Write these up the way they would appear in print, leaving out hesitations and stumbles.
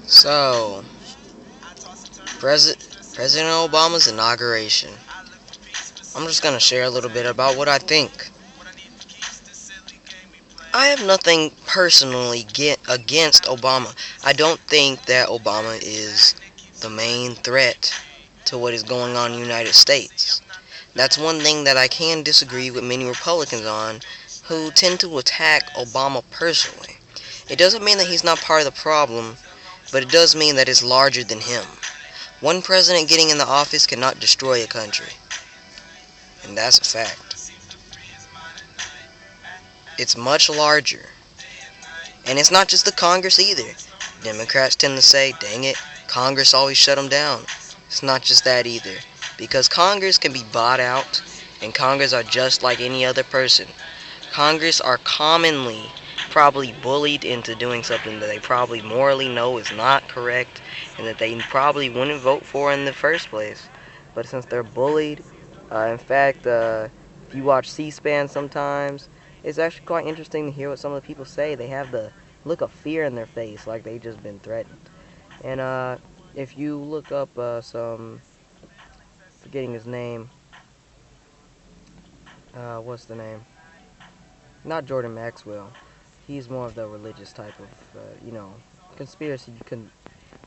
So, President Obama's inauguration. I'm just gonna share a little bit about what I think. I have nothing personally against Obama. I don't think that Obama is the main threat to what is going on in the United States. That's one thing that I can disagree with many Republicans on who tend to attack Obama personally. It doesn't mean that he's not part of the problem, but it does mean that it's larger than him. One president getting in the office cannot destroy a country, and that's a fact. It's much larger. And it's not just the Congress either. Democrats tend to say, dang it, Congress always shut them down. It's not just that either. Because Congress can be bought out, and Congress are just like any other person. Congress are commonly probably bullied into doing something that they probably morally know is not correct and that they probably wouldn't vote for in the first place. But since they're bullied, in fact, if you watch C-SPAN sometimes, it's actually quite interesting to hear what some of the people say. They have the look of fear in their face, like they've just been threatened. And if you look up forgetting his name, what's the name? Not Jordan Maxwell. He's more of the religious type of, conspiracy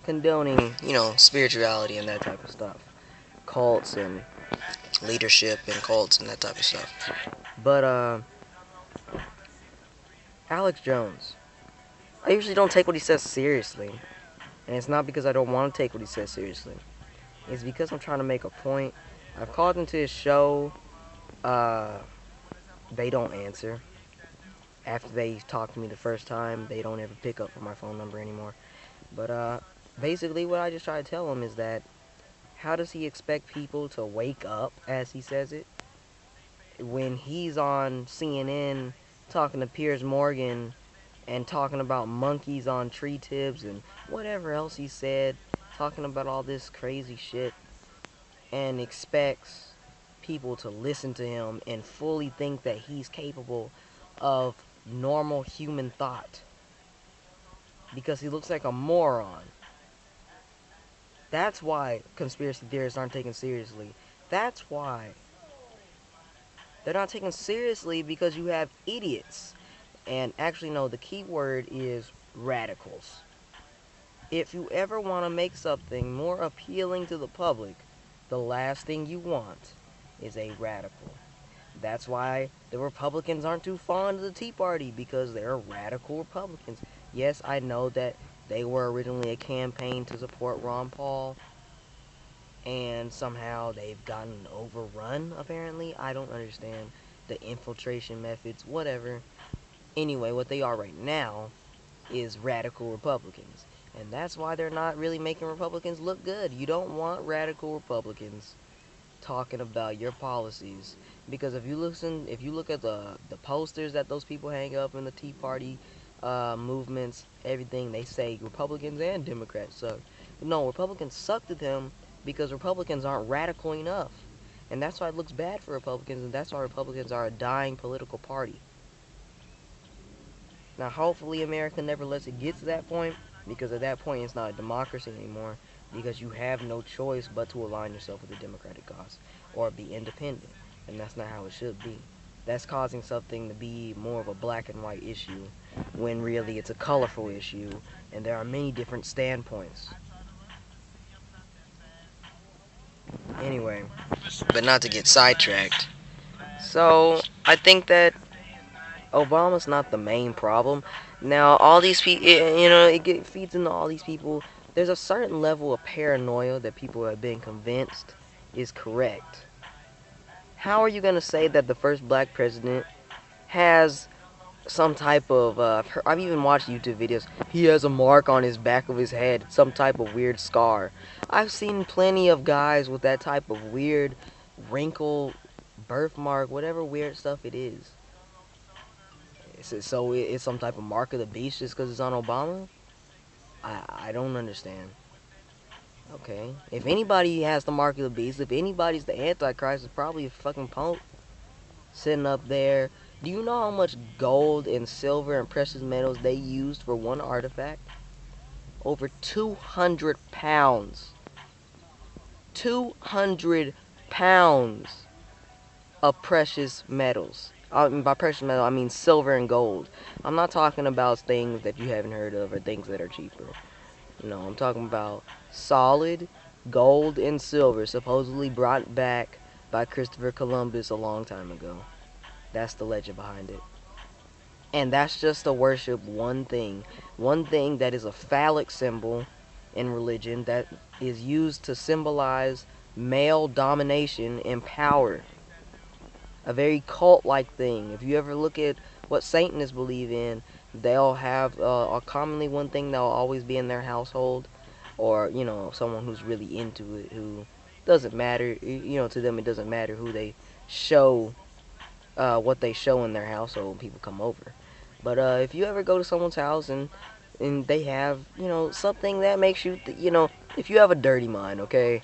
condoning, spirituality and that type of stuff. Cults and leadership and cults and that type of stuff. But, Alex Jones. I usually don't take what he says seriously. And it's not because I don't want to take what he says seriously. It's because I'm trying to make a point. I've called into his show. They don't answer. After they talked to me the first time, they don't ever pick up for my phone number anymore. But basically what I just try to tell him is that how does he expect people to wake up, as he says it, when he's on CNN talking to Piers Morgan and talking about monkeys on tree tips and whatever else he said, talking about all this crazy shit, and expects people to listen to him and fully think that he's capable of normal human thought because he looks like a moron. That's why conspiracy theorists aren't taken seriously. That's why. They're not taken seriously because you have idiots. And actually, no, the key word is radicals. If you ever want to make something more appealing to the public, the last thing you want is a radical. That's why the Republicans aren't too fond of the Tea Party, because they're radical Republicans. Yes, I know that they were originally a campaign to support Ron Paul, and somehow they've gotten overrun, apparently. I don't understand the infiltration methods, whatever. Anyway, what they are right now is radical Republicans. And that's why they're not really making Republicans look good. You don't want radical Republicans talking about your policies, because if you look at the posters that those people hang up in the Tea Party movements, everything, they say Republicans and Democrats suck. No, Republicans suck to them because Republicans aren't radical enough, and that's why it looks bad for Republicans, and that's why Republicans are a dying political party. Now, hopefully America never lets it get to that point, because at that point it's not a democracy anymore, because you have no choice but to align yourself with the Democratic cause or be independent, and that's not how it should be. That's causing something to be more of a black and white issue when really it's a colorful issue, and there are many different standpoints. Anyway, but not to get sidetracked. So, I think that Obama's not the main problem. Now, all these people, it feeds into all these people. There's a certain level of paranoia that people have been convinced is correct. How are you going to say that the first black president has some type of, I've even watched YouTube videos, he has a mark on his back of his head, some type of weird scar. I've seen plenty of guys with that type of weird wrinkle, birthmark, whatever weird stuff it is. So it's some type of mark of the beast just because it's on Obama? I don't understand. Okay. If anybody has the mark of the beast, if anybody's the Antichrist, it's probably a fucking Pope sitting up there. Do you know how much gold and silver and precious metals they used for one artifact? over 200 pounds. 200 pounds of precious metals. By precious metal, I mean silver and gold. I'm not talking about things that you haven't heard of or things that are cheaper. No, I'm talking about solid gold and silver supposedly brought back by Christopher Columbus a long time ago. That's the legend behind it. And that's just to worship one thing. One thing that is a phallic symbol in religion that is used to symbolize male domination and power. A very cult-like thing. If you ever look at what Satanists believe in, they'll have commonly one thing that'll always be in their household, or someone who's really into it, who doesn't matter. To them it doesn't matter who they show, what they show in their household when people come over. But if you ever go to someone's house and they have something that makes you if you have a dirty mind, okay,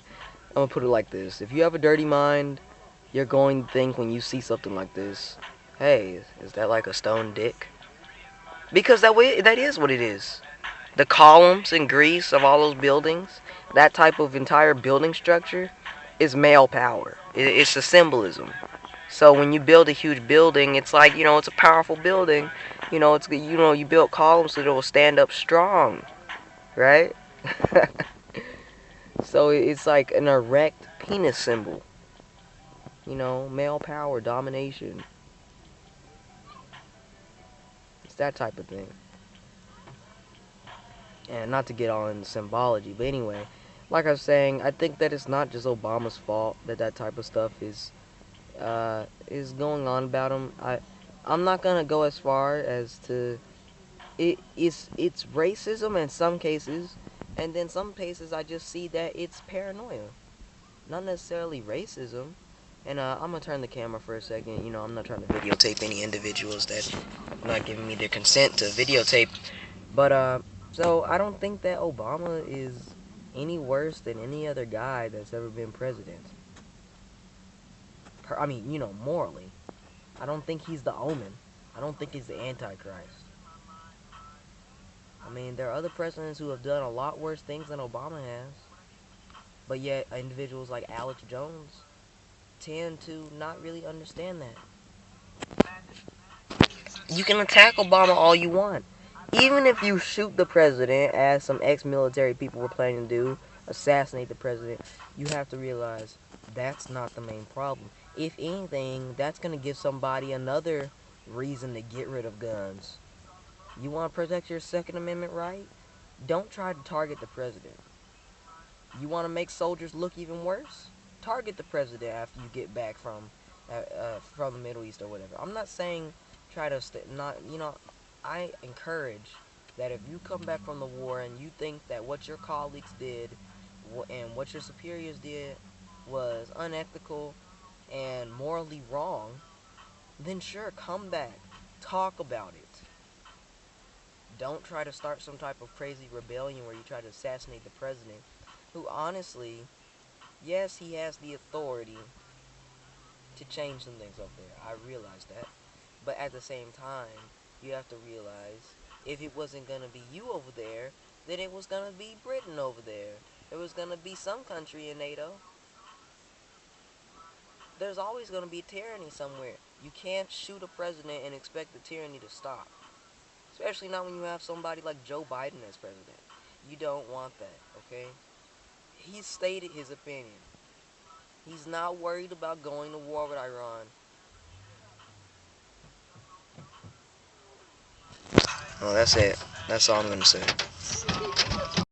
I'm gonna put it like this: if you have a dirty mind, you're going to think when you see something like this, hey, is that like a stone dick? Because that is what it is. The columns in Greece of all those buildings, that type of entire building structure, is male power. It's a symbolism. So when you build a huge building, it's like, it's a powerful building. You build columns so that it will stand up strong, right? So it's like an erect penis symbol. Male power, domination. It's that type of thing. And not to get all into symbology, but anyway, like I was saying, I think that it's not just Obama's fault that that type of stuff is going on about him. I'm not gonna go as far as to it's racism in some cases, and then some cases I just see that it's paranoia, not necessarily racism. And I'm gonna turn the camera for a second. I'm not trying to videotape any individuals that are not giving me their consent to videotape. But so I don't think that Obama is any worse than any other guy that's ever been president. I mean, morally. I don't think he's the Omen. I don't think he's the Antichrist. I mean, there are other presidents who have done a lot worse things than Obama has. But yet, individuals like Alex Jones tend to not really understand that. You can attack Obama all you want. Even if you shoot the president, as some ex-military people were planning to do, assassinate the president, you have to realize that's not the main problem. If anything, that's going to give somebody another reason to get rid of guns. You want to protect your Second Amendment right? Don't try to target the president. You want to make soldiers look even worse? Target the president after you get back from the Middle East or whatever. I'm not saying try to I encourage that if you come back from the war and you think that what your colleagues did and what your superiors did was unethical and morally wrong, then sure, come back, talk about it. Don't try to start some type of crazy rebellion where you try to assassinate the president, who honestly, yes, he has the authority to change some things up there. I realize that. But at the same time, you have to realize if it wasn't going to be you over there, then it was going to be Britain over there. It was going to be some country in NATO. There's always going to be tyranny somewhere. You can't shoot a president and expect the tyranny to stop. Especially not when you have somebody like Joe Biden as president. You don't want that, okay? He stated his opinion. He's not worried about going to war with Iran. Well, that's it. That's all I'm going to say.